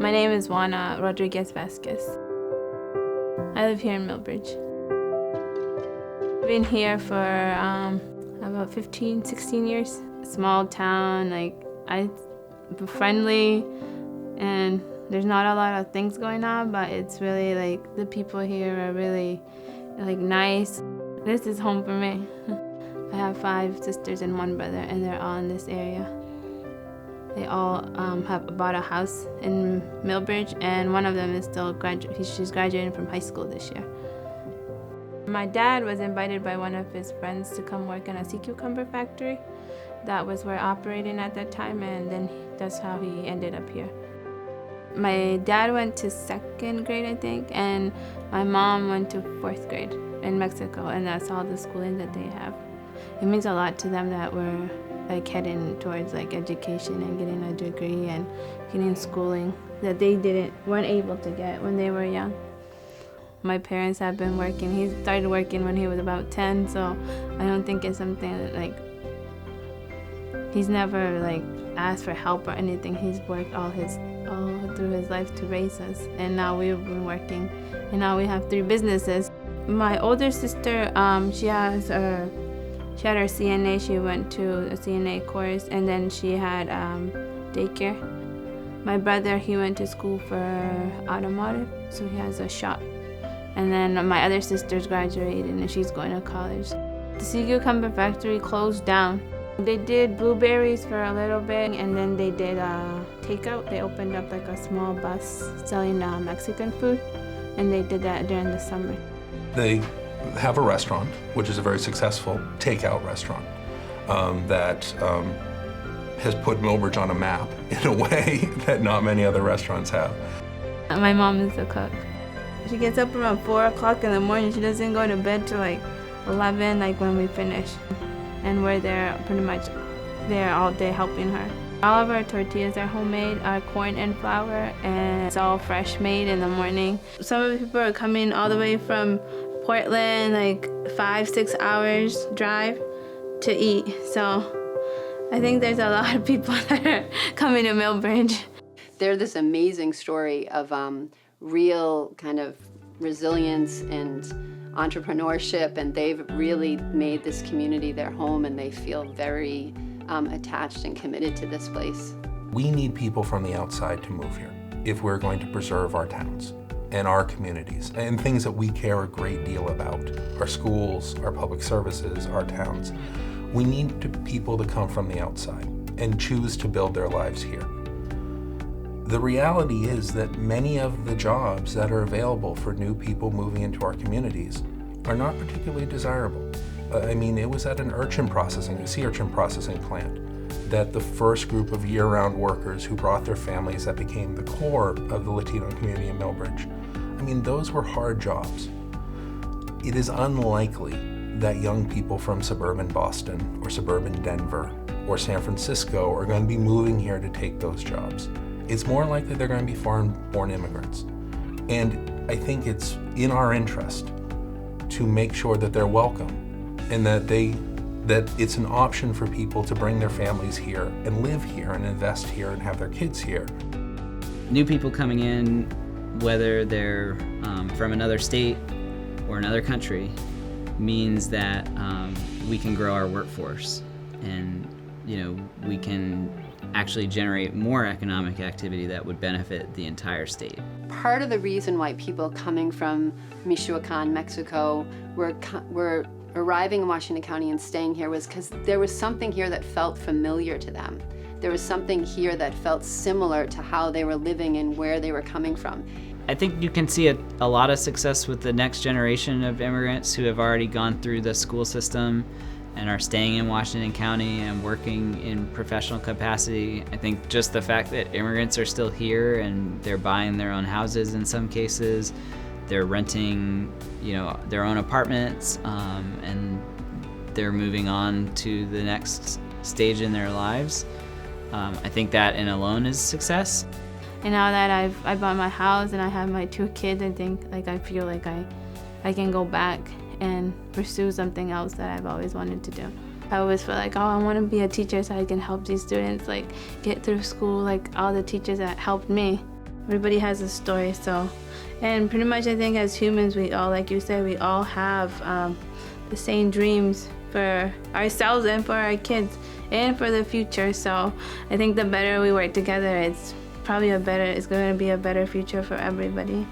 My name is Juana Rodriguez Vasquez. I live here in Millbridge. I've been here for about 15, 16 years. Small town, I'm friendly, and there's not a lot of things going on, but it's really the people here are really nice. This is home for me. I have 5 sisters and 1 brother, and they're all in this area. They all have bought a house in Millbridge, and one of them is still she's graduating from high school this year. My dad was invited by one of his friends to come work in a sea cucumber factory. That was where operating at that time, and then that's how he ended up here. My dad went to 2nd grade, I think, and my mom went to 4th grade in Mexico, and that's all the schooling that they have. It means a lot to them that we're heading towards education and getting a degree and getting schooling that they weren't able to get when they were young. My parents have been working. He started working when he was about 10, so I don't think it's something that he's never asked for help or anything. He's worked all through his life to raise us, and now we've been working, and now we have 3 businesses. My older sister, she had her CNA. She went to a CNA course, and then she had daycare. My brother, he went to school for automotive, so he has a shop. And then my other sister's graduated, and she's going to college. The sea cucumber factory closed down. They did blueberries for a little bit, and then they did takeout. They opened up a small bus selling Mexican food, and they did that during the summer. They have a restaurant, which is a very successful takeout restaurant that has put Millbridge on a map in a way that not many other restaurants have. My mom is a cook. She gets up around 4 o'clock in the morning. She doesn't go to bed till 11, when we finish. And we're there pretty much there all day helping her. All of our tortillas are homemade, our corn and flour, and it's all fresh made in the morning. Some of the people are coming all the way from Portland, 5-6 hours drive to eat. So I think there's a lot of people that are coming to Millbridge. They're this amazing story of real kind of resilience and entrepreneurship, and they've really made this community their home, and they feel very attached and committed to this place. We need people from the outside to move here if we're going to preserve our towns and our communities and things that we care a great deal about, our schools, our public services, our towns. We need people to come from the outside and choose to build their lives here. The reality is that many of the jobs that are available for new people moving into our communities are not particularly desirable. It was at a sea urchin processing plant that the first group of year-round workers who brought their families that became the core of the Latino community in Millbridge. Those were hard jobs. It is unlikely that young people from suburban Boston or suburban Denver or San Francisco are going to be moving here to take those jobs. It's more likely they're going to be foreign-born immigrants. And I think it's in our interest to make sure that they're welcome and that it's an option for people to bring their families here and live here and invest here and have their kids here. New people coming in, whether they're from another state or another country, means that we can grow our workforce, and we can actually generate more economic activity that would benefit the entire state. Part of the reason why people coming from Michoacan, Mexico, were arriving in Washington County and staying here was because there was something here that felt familiar to them. There was something here that felt similar to how they were living and where they were coming from. I think you can see a lot of success with the next generation of immigrants who have already gone through the school system and are staying in Washington County and working in professional capacity. I think just the fact that immigrants are still here and they're buying their own houses in some cases, they're renting, their own apartments, and they're moving on to the next stage in their lives. I think that in alone is success. And now that I bought my house and I have my 2 kids, I think I feel like I can go back and pursue something else that I've always wanted to do. I always feel like, I want to be a teacher so I can help these students get through school, all the teachers that helped me. Everybody has a story, so. And pretty much I think as humans, we all, like you said, we all have the same dreams for ourselves and for our kids and for the future. So I think the better we work together, it's going to be a better future for everybody.